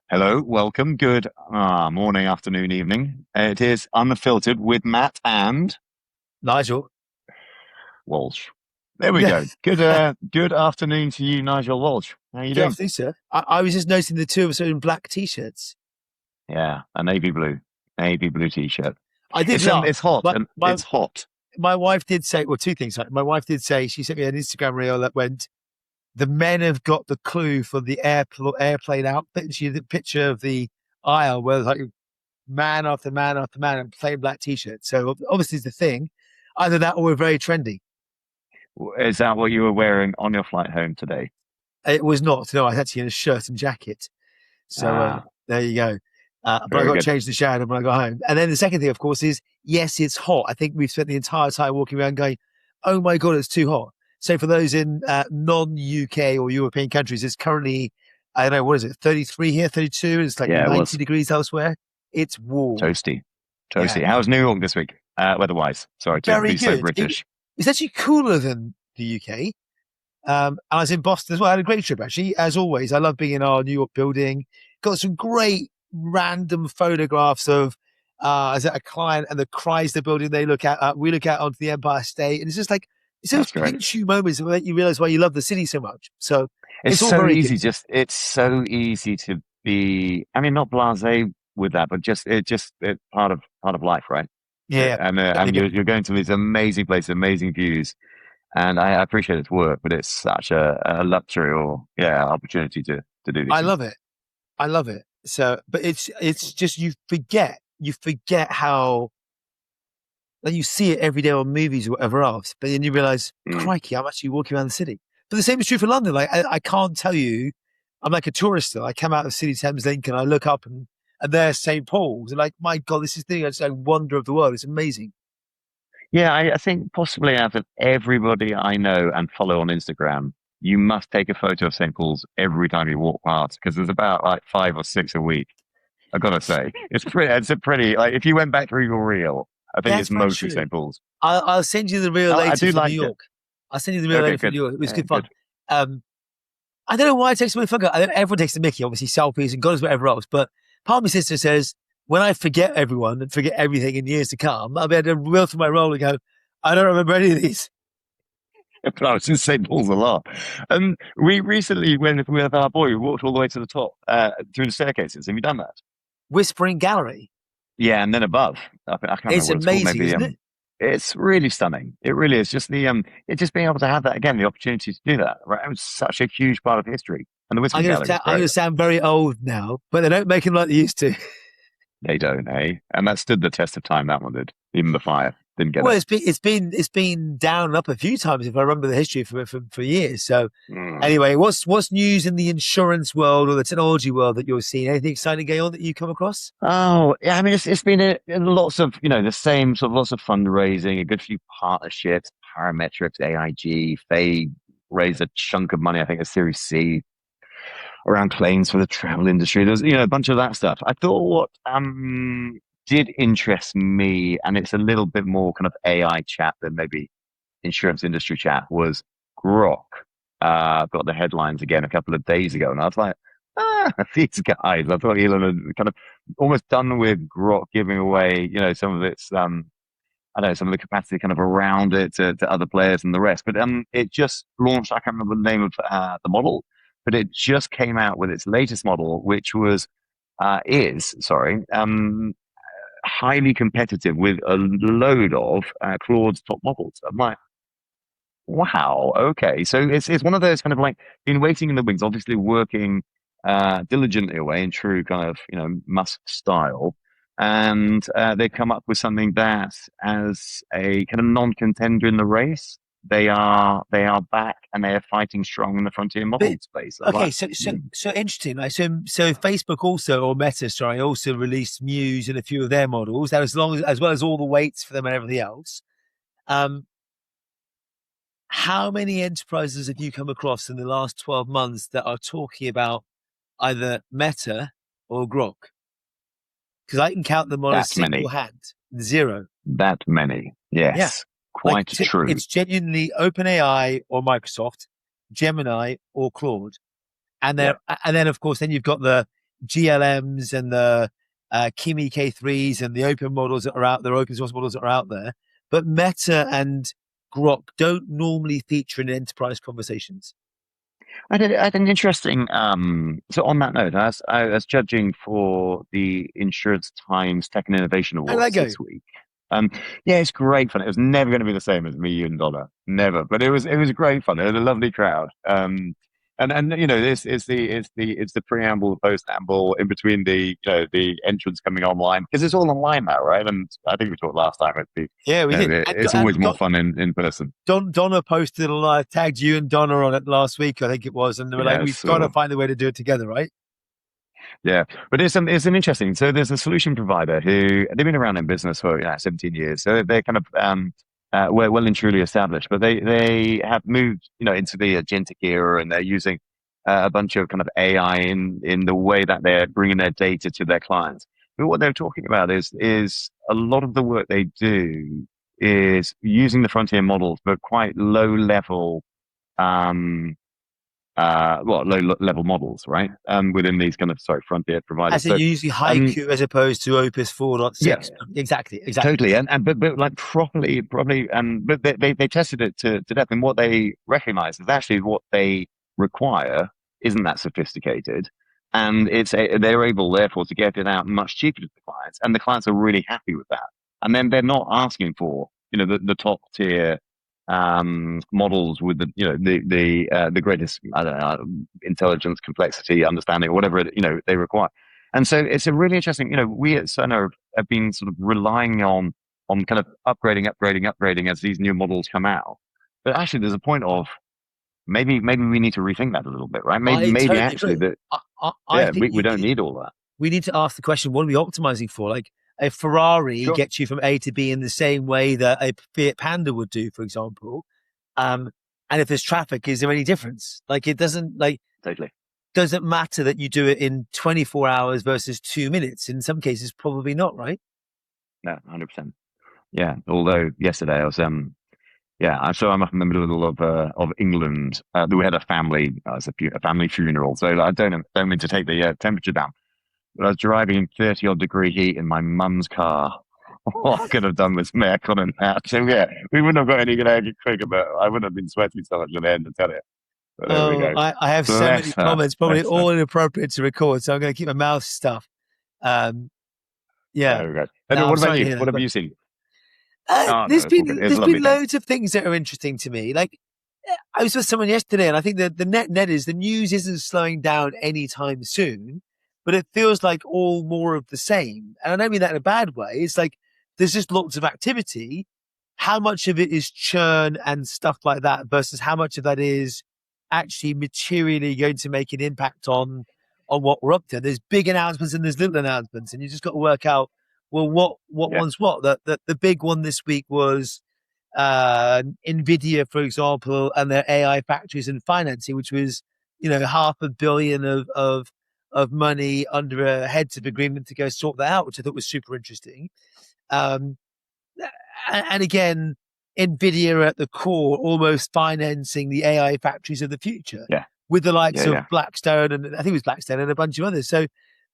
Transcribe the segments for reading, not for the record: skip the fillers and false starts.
Hello, welcome. Good morning, afternoon, evening. It is Unfiltered with Matt and Nigel. Walsh. There we Yeah, go. Good afternoon to you, Nigel Walsh. How are you good doing? afternoon, sir. I was just noticing the two of us are in black t-shirts. Yeah, a navy blue t-shirt. I did It's laugh. hot My and my it's hot. my wife did say, well, two things. My wife did say she sent me an Instagram reel that went, "The men have got the clue for the airplane outfit." And she had a picture of the aisle where there's like man after man after man in plain black t-shirts. So obviously, it's the thing. Either that or we're very trendy. Is that what you were wearing on your flight home today? It was not. No, I was actually in a shirt and jacket. So Ah, there you go. But I very got good. changed the shower when I got home. And then the second thing, of course, is yes, it's hot. I think we've spent the entire time walking around going, oh my God, it's too hot. So for those in non-UK or European countries, it's currently, I don't know, what is it, 33 here, 32, and it's like Yeah, it 90 was degrees elsewhere. It's warm. toasty, Yeah. toasty. How's New York this week? Weather-wise. Sorry to Very be so good. British. It's actually cooler than the UK. And I was in Boston as well. I had a great trip, actually. As always, I love being in our New York building. Got some great random photographs of as a client and the Chrysler building they look at. We look out onto the Empire State. And it's just like, it's those That's great. pinch you moments that make you realize why you love the city so much. So It's it's all so very easy. good. Just it's so easy to be. I mean, not blasé with that, but it's part of life, right? Yeah, yeah. And Totally. you're going to these amazing places, amazing views, and I appreciate its work, but it's such a luxury or opportunity to do these I things. love it. I love it. So, but it's just you forget how then you see it every day on movies or whatever else, but then you realize, Mm. crikey, I'm actually walking around the city. But the same is true for London. Like I can't tell you, I'm like a tourist still. I come out of City Thames Link and I look up and there's St. Paul's. And like, my God, this is the wonder of the world. It's amazing. Yeah, I think possibly out of everybody I know and follow on Instagram, you must take a photo of St. Paul's every time you walk past because there's about like 5 or 6 a week. I gotta say, it's a pretty like if you went back through your reel, I think That's it's very mostly true. St. Paul's. I'll send you the reel I later do for New like it. York. I'll send you the reel Okay, later for good. New York. It was Yeah, good fun. good. I don't know why it takes me fun. I know everyone takes the Mickey, obviously selfies and God knows whatever else. But part of my sister says, when I forget everyone and forget everything in years to come, I'll be able to reel through my roll and go, I don't remember any of these. But I was in St. Paul's a lot. And we recently went with our boy, we walked all the way to the top through the staircases. Have you done that? Whispering Gallery. Yeah, and then above. I can't remember It's what it's called. amazing, Maybe isn't it? it's really stunning. It really is. Just it just being able to have that again, the opportunity to do that. Right, it was such a huge part of history, and the Whispering Gallery is I'm great. gonna sound very old now, but they don't make them like they used to. They don't, eh? And that stood the test of time. That one did. Even the fire didn't get Well, it. it's been down and up a few times if I remember the history for years. So Mm. anyway, what's news in the insurance world or the technology world that you're seeing? Anything exciting going on that you come across? Oh, yeah. I mean, it's been lots of the same sort of lots of fundraising, a good few partnerships, Parametrics, AIG, they raised a chunk of money. I think a Series C around planes for the travel industry. There's a bunch of that stuff. I thought what did interest me, and it's a little bit more kind of AI chat than maybe insurance industry chat, was Grok. Got the headlines again a couple of days ago, and I was like, these guys. I thought Elon had kind of almost done with Grok giving away, some of its, I don't know, some of the capacity kind of around it to other players and the rest. But it just launched. I can't remember the name of the model, but it just came out with its latest model, which sorry, highly competitive with a load of Claude's top models. I'm like, wow, okay. So it's one of those kind of like been waiting in the wings, obviously working diligently away in true kind of Musk style, and they come up with something that, as a kind of non-contender in the race, they are back and they are fighting strong in the frontier model But space. I'm okay, like, so interesting. Like so Facebook also or Meta, sorry, also released Muse and a few of their models. That as well as all the weights for them and everything else. Um, how many enterprises have you come across in the last 12 months that are talking about either Meta or Grok? Because I can count them on a that single many, hand. Zero. that many. Yeah. Yes, Like quite true. it's genuinely OpenAI or Microsoft, Gemini or Claude. And Yeah. then of course, then you've got the GLMs and the Kimi K3s and the open models that are out there, open source models that are out there. But Meta and Grok don't normally feature in enterprise conversations. I had an interesting. So on that note, I was judging for the Insurance Times Tech and Innovation How did that Awards go? this week. Um, yeah, it's great fun. It was never going to be the same as me and Donna, never. But it was great fun. It was a lovely crowd. And you know, this is the preamble, the post-amble, in between the entrance coming online because it's all online now, right? And I think we talked last time. Yeah, we did. It's always more fun in person. Donna posted a lot, tagged you and Donna on it last week, I think it was, and they were like, Yeah, "We've got to find a way to do it together, right?" yeah, but it's an interesting. So there's a solution provider who they've been around in business for 17 years. So they're kind of well and truly established, but they have moved into the agentic era, and they're using a bunch of kind of AI in the way that they're bringing their data to their clients. But what they're talking about is a lot of the work they do is using the frontier models, but quite low level. Um, low level models, right? Within these kind of frontier providers. As in So, usually um, Haiku as opposed to Opus yeah, 4.6. Exactly. totally. And but like properly, probably, but they tested it to death, and what they recognize is actually what they require isn't that sophisticated, and they're able therefore to get it out much cheaper to the clients, and the clients are really happy with that. And then they're not asking for the top tier models with the greatest I don't know intelligence, complexity, understanding, or whatever they require. And so it's a really interesting. We at Cerner have been sort of relying on kind of upgrading as these new models come out. But actually, there's a point of maybe we need to rethink that a little bit, right? Maybe I maybe totally actually agree. that I yeah, think we don't need all that. we need to ask the question, what are we optimizing for? Like a Ferrari Sure, gets you from A to B in the same way that a Fiat Panda would do, for example. Um, and if there's traffic, is there any difference? Like it totally. doesn't matter that you do it in 24 hours versus 2 minutes. In some cases, probably not, right? No, 100%. Yeah. Although yesterday I was yeah, so I'm up in the middle of England. We had a family, a family funeral. So I don't mean to take the temperature down, but I was driving in 30 odd degree heat in my mum's car. What I could have done was make on and that. So yeah, we wouldn't have got any good egg quicker, but I wouldn't have been sweating so much at the end to tell you. But there we Oh, go. I have so many Bless her. comments, probably Bless her. all inappropriate to record. So I'm going to keep my mouth stuffed. Um, yeah. There we go. No, Anyway, I'm what about sorry to you? hear What that. have But you seen? Oh no, there's it's all good. been It's a there's lovely been day. loads of things that are interesting to me. Like I was with someone yesterday, and I think that the net is the news isn't slowing down anytime soon, but it feels like all more of the same. And I don't mean that in a bad way. It's like there's just lots of activity. How much of it is churn and stuff like that versus how much of that is actually materially going to make an impact on what we're up to? There's big announcements and there's little announcements, and you just got to work out, well, what Yeah, one's what. The big one this week was Nvidia, for example, and their AI factories and financing, which was 500 million of money under a heads of agreement to go sort that out, which I thought was super interesting. Um, and again, Nvidia at the core, almost financing the AI factories of the future yeah, with the likes yeah, of yeah, Blackstone, and I think it was Blackstone and a bunch of others. So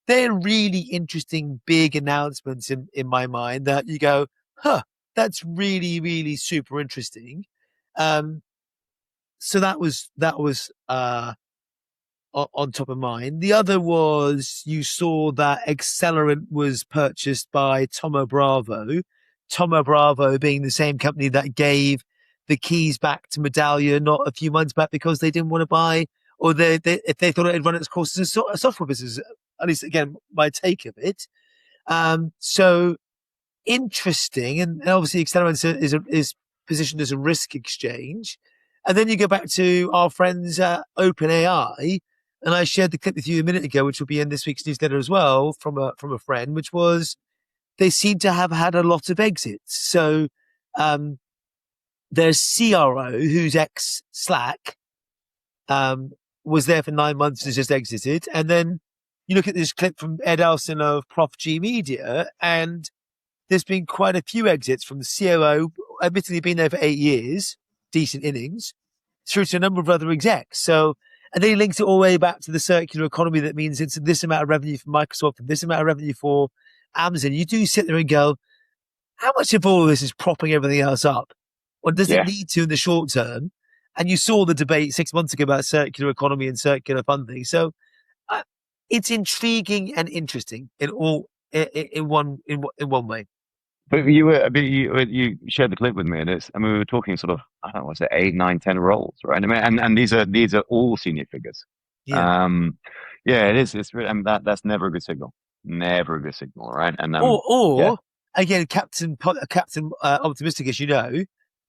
they're really interesting, big announcements in my mind that you go, huh, that's really, really super interesting. Um, so that was on top of mind. The other was you saw that Accelerant was purchased by Thoma Bravo. Thoma Bravo being the same company that gave the keys back to Medallion not a few months back because they didn't want to buy, or if they thought it had run its course as a software business. At least again, my take of it. So interesting, and obviously Accelerant is positioned as a risk exchange. And then you go back to our friends at OpenAI, and I shared the clip with you a minute ago, which will be in this week's newsletter as well from a friend, which was they seem to have had a lot of exits. So um, their CRO, who's ex Slack, was there for 9 months and has just exited. And then you look at this clip from Ed Elson of Prof G Media, and there's been quite a few exits from the COO, admittedly been there for 8 years, decent innings, through to a number of other execs. So, And then he links it all the way back to the circular economy. That means it's this amount of revenue for Microsoft and this amount of revenue for Amazon. You do sit there and go, how much of all of this is propping everything else up? Or does it Yeah. need to in the short term? And you saw the debate 6 months ago about circular economy and circular funding. So it's intriguing and interesting in one way. But you shared the clip with me, and I mean, we were talking sort of, I don't know, what's it, 8, 9, 10 roles, right? I mean, and these are all senior figures. Yeah. Um, yeah, it is. It's really, I mean, that's never a good signal. Never a good signal, right? And yeah, Or again, Captain Optimistic, as you know,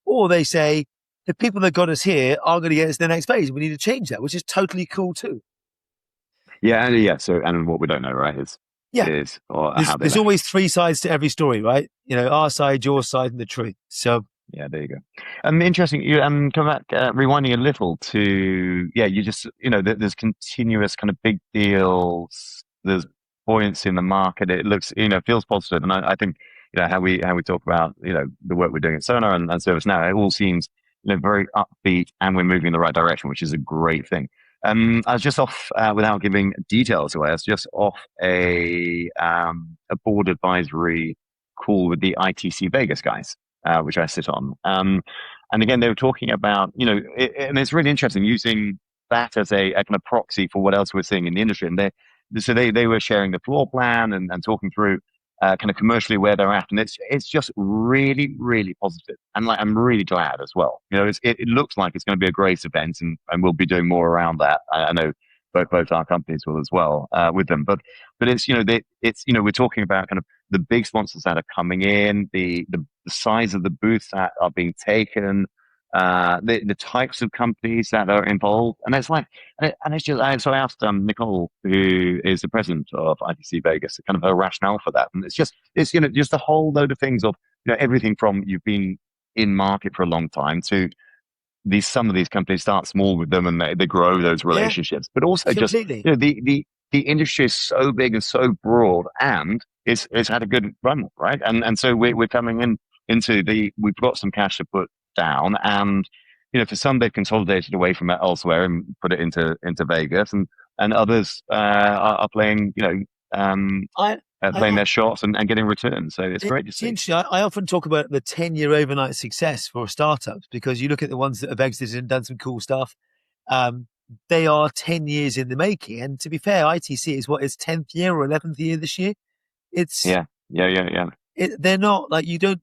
or they say the people that got us here are going to get us to the next phase. We need to change that, which is totally cool too. yeah. So, and what we don't know, right, is Yeah, or there's how they left. always three sides to every story, right? You know, our side, your side, and the truth. So Yeah, there you go. Interesting. You come back, rewinding a little to you just there's continuous kind of big deals. There's buoyancy in the market. It looks feels positive, and I think how we talk about the work we're doing at Sonar and ServiceNow. It all seems very upbeat, and we're moving in the right direction, which is a great thing. I was just off without giving details away. I was just off a board advisory call with the ITC Vegas guys, which I sit on. And again, they were talking about, and it's really interesting using that as a kind of proxy for what else we're seeing in the industry. And they were sharing the floor plan and talking through kind of commercially where they're at, and it's just really really positive, and like I'm really glad as well. It looks like it's going to be a great event, and we'll be doing more around that. I know both our companies will as well with them, but it's we're talking about kind of the big sponsors that are coming in, the size of the booths that are being taken, the types of companies that are involved, and it's like, and it's just. So I asked Nicole, who is the president of ITC Vegas, kind of her rationale for that, and it's just a whole load of things of everything from you've been in market for a long time to some of these companies start small with them and they grow those yeah, relationships, but also just completely. the industry is so big and so broad, and it's had a good run, right? And so we're coming into we've got some cash to put down, and for some they've consolidated away from it elsewhere and put it into Vegas, and others are playing I, playing I, their shots and getting returns. So it's great to it's see. interesting. I often talk about the 10-year overnight success for startups because you look at the ones that have exited and done some cool stuff. Um, they are 10 years in the making. And to be fair, ITC is what, its 10th year or 11th year this year. It's, Yeah. they're not like, you don't,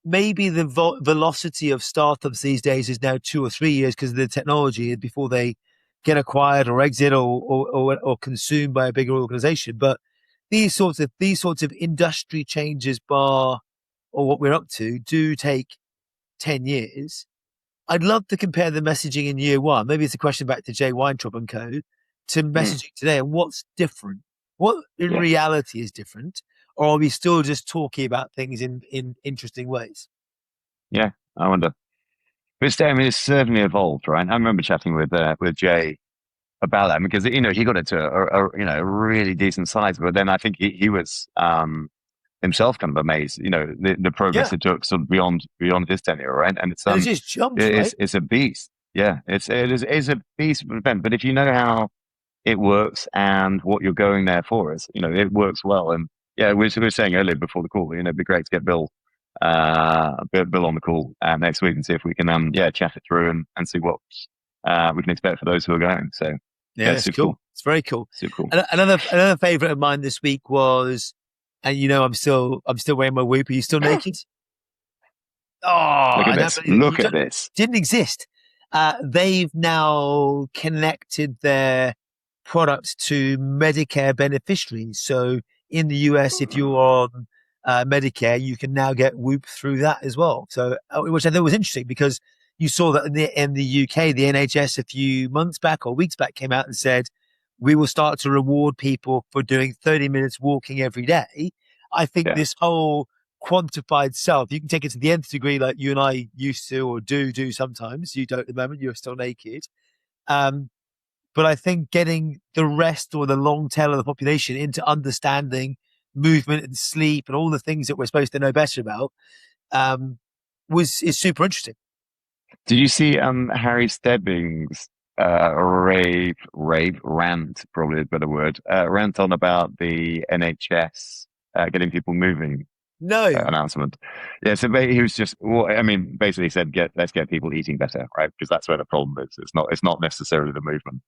maybe the velocity of startups these days is now 2 or 3 years because of the technology before they get acquired or exit or consumed by a bigger organization. But these sorts of industry changes, bar or what we're up to, do take 10 years. I'd love to compare the messaging in year one. Maybe it's a question back to Jay Weintraub and co. to Mm, messaging today and what's different. What in yeah, reality is different, or are we still just talking about things in interesting ways? yeah. I wonder. I mean, it's certainly evolved, right? I remember chatting with Jay about that because he got it to a really decent size, but then I think he was himself kind of amazed, the progress Yeah, it took sort of beyond his tenure, right? And and it just jumps, right? it's a beast, yeah. It is a beast of an event, but if you know how it works and what you're going there for is, it works well. And yeah, we were saying earlier before the call, it'd be great to get Bill on the call next week and see if we can chat it through and see what we can expect for those who are going. So Yeah, yeah, it's super cool. cool, It's very cool. super cool. And another favorite of mine this week was, and I'm still wearing my whoop. Are you still naked? Oh, Look at I don't this, believe it. look at this. Didn't exist. They've now connected their product to Medicare beneficiaries. So in the US, if you're on Medicare, you can now get Whoop through that as well. So, which I thought was interesting because you saw that in the UK, the NHS a few months back or weeks back came out and said, we will start to reward people for doing 30 minutes walking every day. I think Yeah. this whole quantified self, you can take it to the nth degree like you and I used to or do sometimes. You don't at the moment, you're still naked. Um, but I think getting the rest or the long tail of the population into understanding movement and sleep and all the things that we're supposed to know better about is super interesting. Did you see Harry Stebbings' rant, probably a better word, rant on about the NHS getting people moving No. announcement. Yeah, so he was just, well, I mean, basically he said, let's get people eating better, right? Because that's where the problem is. It's not necessarily the movement.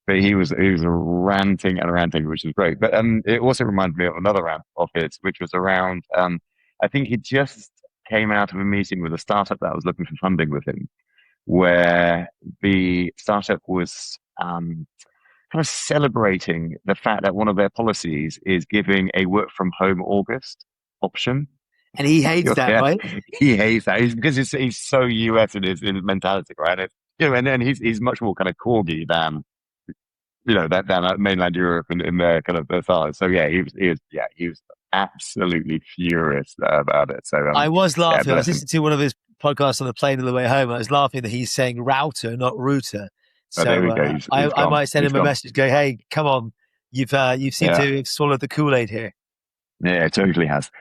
But he was ranting and ranting, which was great. But it also reminded me of another rant of his, which was around, I think he just came out of a meeting with a startup that was looking for funding with him, where the startup was kind of celebrating the fact that one of their policies is giving a work from home August option. And he hates that, Yeah, right? he hates that. Because he's so US in his mentality, right? And then he's much more kind of corgi than than mainland Europe in their kind of their size. So yeah, he was absolutely furious about it. So I was yeah, laughing. I was bless him. listening to one of his podcasts on the plane on the way home. I was laughing that he's saying router, not router. But there So we go. He's I gone. might send He's him a gone. message, go, hey, come on, you've seemed Yeah. to have swallowed the Kool-Aid here. Yeah, it totally has.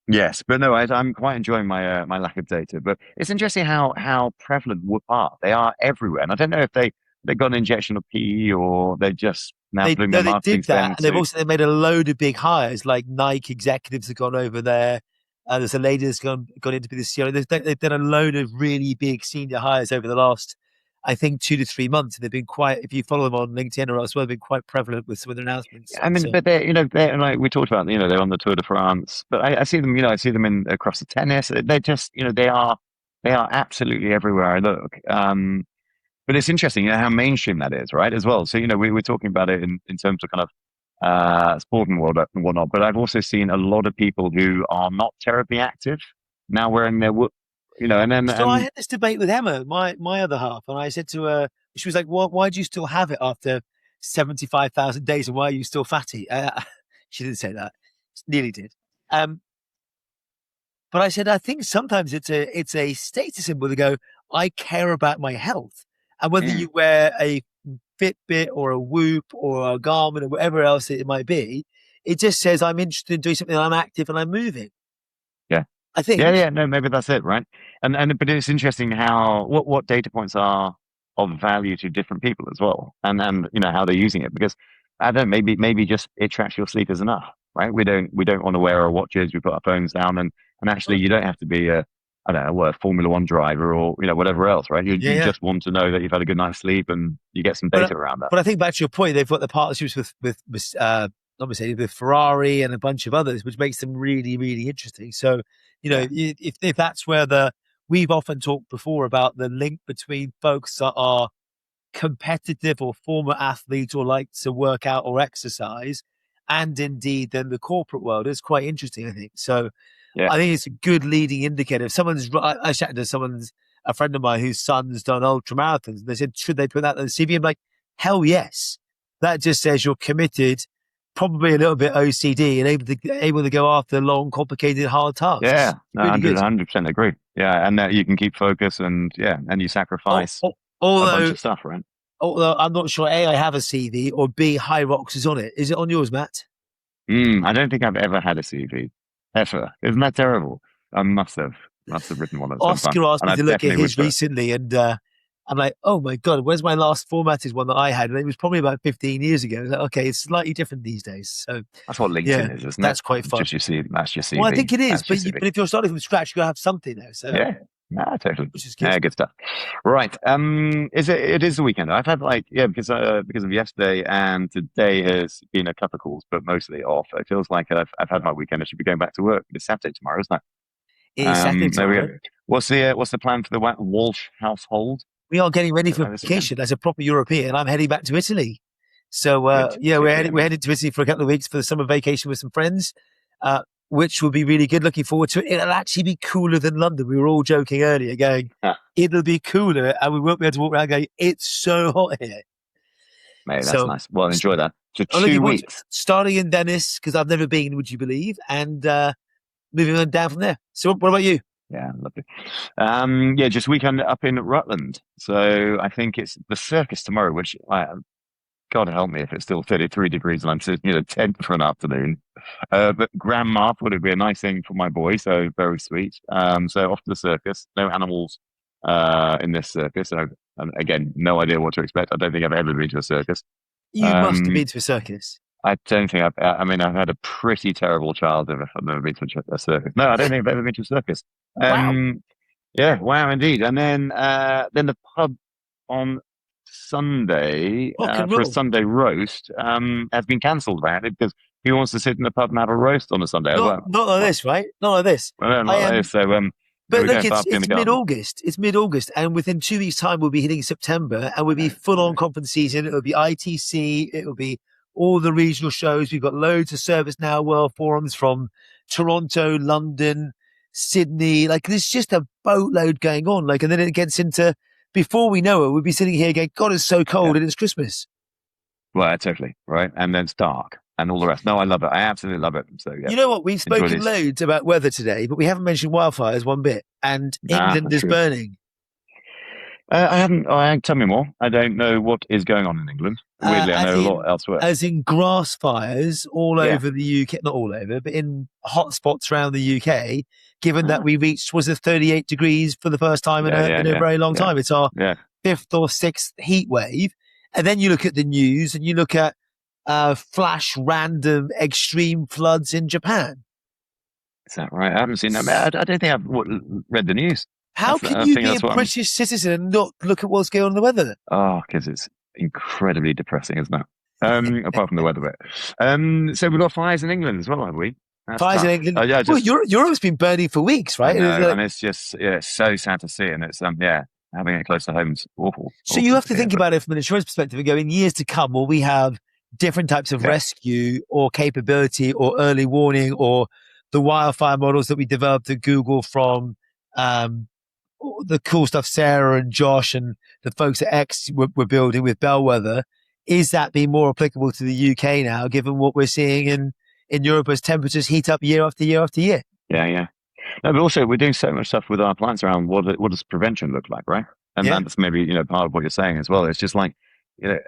Yes, but no, I'm quite enjoying my lack of data. But it's interesting how prevalent whoop are. They are everywhere, and I don't know if they got an injection of PE or they're just now putting their They marketing did that, spend and to. they made a load of big hires. Like Nike executives have gone over there. There's a lady that's gone into the CEO. They've done a load of really big senior hires over the last, I think, 2 to 3 months. And they've been quite. If you follow them on LinkedIn or elsewhere, they've been quite prevalent with some of their announcements. I mean, So but they're like we talked about. They're on the Tour de France, but I see them. I see them in across the tennis. They're just, they are absolutely everywhere I look. But it's interesting, how mainstream that is, right? As well. So, we're talking about it in terms of kind of sporting world and whatnot. But I've also seen a lot of people who are not terribly active now wearing their, and then So I had this debate with Emma, my other half, and I said to her, she was like, why do you still have it after 75,000 days, and why are you still fatty?" She didn't say that, nearly did. But I said, I think sometimes it's a status symbol to go, I care about my health, and whether mm, you wear a Fitbit or a Whoop or a Garmin or whatever else it might be, it just says I'm interested in doing something, I'm active and I'm moving. yeah. I Yeah, think. yeah, no, maybe that's it, right? And but it's interesting how what data points are of value to different people as well, and how they're using it, because I don't know, maybe just it tracks your sleep is enough, right? We don't want to wear our watches. We put our phones down, and actually you don't have to be a I don't know, a Formula One driver or whatever else, right? You Yeah, you yeah. just want to know that you've had a good night's sleep and you get some But data around that. but I think back to your point, they've got the partnerships with not Mercedes, with Ferrari and a bunch of others, which makes them really really interesting. So Yeah, if that's where we've often talked before about the link between folks that are competitive or former athletes or like to work out or exercise, and indeed then the corporate world is quite interesting. I think so. yeah, I think it's a good leading indicator. If I chatted to a friend of mine whose son's done ultra marathons, and they said, should they put that on the CV? I'm like, hell yes. That just says you're committed, probably a little bit OCD, and able to go after long, complicated, hard yeah. tasks. No, Really good. 100% agree. Yeah, and that you can keep focus and yeah, and you Al- sacrifice al- a bunch Although, of stuff, right? although I'm not sure A, I have a CV, or B, High Rocks is on it. Is it on yours, Matt? I don't think I've ever had a CV. Ever. Isn't that terrible? I must have written one at some time. Oscar asked And me I to look at definitely would his put recently, and I'm like, oh my god, where's my last formatted one that I had? And it was probably about 15 years ago. I was like, okay, it's slightly different these days. So that's what yeah, LinkedIn is, isn't it? that's quite fun. Just your CV, that's your Well, I CV. think it is, That's your but CV. but if you're starting from scratch, you gotta have something there. So Yeah. Nah, totally. which is good. Yeah, good stuff. Right. It is the weekend. I've had because of yesterday and today has been a couple of calls, but mostly off. It feels like I've had my weekend. I should be going back to work. It's Saturday tomorrow, isn't it? It is Saturday There we go. tomorrow. What's the plan for the Walsh household We are getting ready for this weekend? vacation as a proper European. I'm heading back to Italy. So Good. yeah, Good for you, we're mate. headed to Italy for a couple of weeks for the summer vacation with some friends. Which will be really good. Looking forward to it. It'll actually be cooler than London. We were all joking earlier, going, Ah, it'll be cooler, and we won't be able to walk around going, it's so hot here. mate, that's So nice. Well, enjoy that. So I'm looking two forward to weeks. starting in Venice because I've never been, would you believe? And moving on down from there. So what about you? Yeah, lovely. Yeah, just weekend up in Rutland. So I think it's the circus tomorrow, which God help me if it's still 33 degrees and I'm sitting in a tent for an afternoon. But grandma thought it'd be a nice thing for my boy, so very sweet. So off to the circus. No animals in this circus. And again, no idea what to expect. I don't think I've ever been to a circus. You must have Um, been to a circus. I don't think I mean, I've had a pretty terrible childhood if I've never been to a circus. No, I don't think I've ever been to a circus. Wow. Yeah, wow, indeed. And then the pub on Sunday Rock and for a roll. Sunday roast has been cancelled apparently because he wants to sit in the pub and have a roast on a Sunday. Not like this, right? Not like this. Well, I not am. like this. So there But we look, go. Barking in the it's garden. mid-August. It's mid-August, and within 2 weeks' time, we'll be hitting September, and we'll be full-on conference season. It'll be ITC. It'll be all the regional shows. We've got loads of ServiceNow World Forums from Toronto, London, Sydney. Like, there's just a boatload going on. Like, and then it gets into, before we know it, we'll be sitting here going, God, it's so cold, and it's Christmas. Well, totally right. And then it's dark and all the rest. No, I love it. I absolutely love it. So yeah, You know what? We've enjoy spoken this. loads about weather today, but we haven't mentioned wildfires one bit. And England That's is true. burning. I haven't. Tell me more. I don't know what is going on in England. Weirdly, I know a lot elsewhere. As in grass fires all Yeah. over the UK, not all over, but in hot spots around the UK, given that we reached, was it 38 degrees for the first time in a very long time. It's our fifth or sixth heat wave. And then you look at the news and you look at flash random extreme floods in Japan. Is that right? I haven't seen that. I don't think I've read the news. How can you be a British citizen and not look at what's going on in the weather? Oh, because it's incredibly depressing, isn't it? Apart from the weather bit. So we've got fires in England as well, have we? That's fires tough. in England. Well, Europe's been burning for weeks, right? I know, and it's just it's so sad to see, and it's having it close to home is awful. So you have to think about it from an insurance perspective and go, in years to come, will we have different types of rescue or capability or early warning or the wildfire models that we developed at Google from the cool stuff Sarah and Josh and the folks at X were building with Bellwether? Is that being more applicable to the UK now, given what we're seeing in Europe as temperatures heat up year after year after year? Yeah. No, but also we're doing so much stuff with our plants around what does prevention look like, right? And that's maybe part of what you're saying as well. It's just like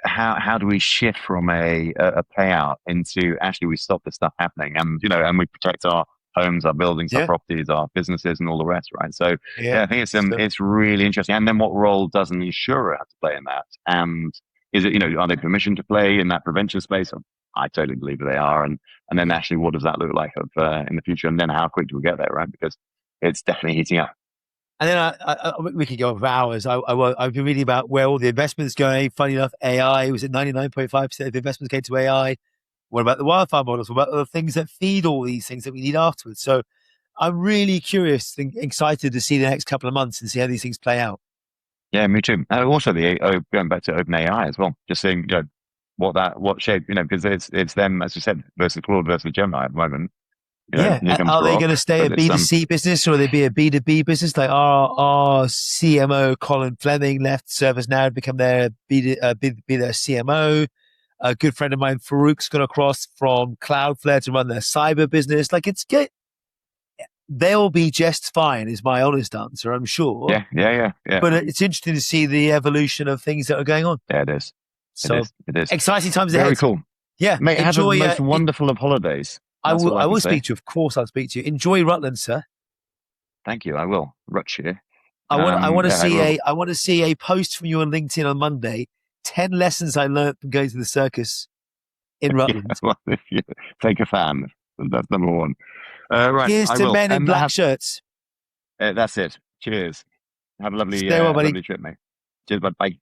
how do we shift from a payout into actually we stop this stuff happening and and we protect our homes, our buildings, our properties, our businesses, and all the rest, right? So I think it's really interesting. And then what role does an insurer have to play in that? And is it are they permissioned to play in that prevention space? I totally believe that they are. And then actually, what does that look like in the future? And then how quick do we get there, right? Because it's definitely heating up. And then we could go for hours. I've been reading about where all the investments going. Funny enough, AI was at 99.5% of the investments going to AI. What about the wildfire models? What about the things that feed all these things that we need afterwards? So I'm really curious and excited to see the next couple of months and see how these things play out. Yeah, me too. Also, going back to OpenAI as well, just seeing what shape, because it's them, as you said, versus Claude versus Gemini at the moment. Are they going to stay a B2C business or will they be a B2B business? Like our CMO, Colin Fleming, left ServiceNow to become their be their CMO. A good friend of mine, Farouk's gone across from Cloudflare to run their cyber business. Like it's good. They'll be just fine, is my honest answer, I'm sure. Yeah. But it's interesting to see the evolution of things that are going on. Yeah, it is. So it is. Exciting times ahead. Very cool. Yeah. Mate, have the most wonderful of holidays. I will speak to you. Of course, I'll speak to you. Enjoy Rutland, sir. Thank you. I will. Rutshire. I want to see a post from you on LinkedIn on Monday. 10 lessons I learned from going to the circus in Rutland. Take a fan. That's number one. Right. Here's to men in black shirts. That's it. Cheers. Have a lovely, Stay well, buddy. lovely trip, mate. Cheers, bud. Bye.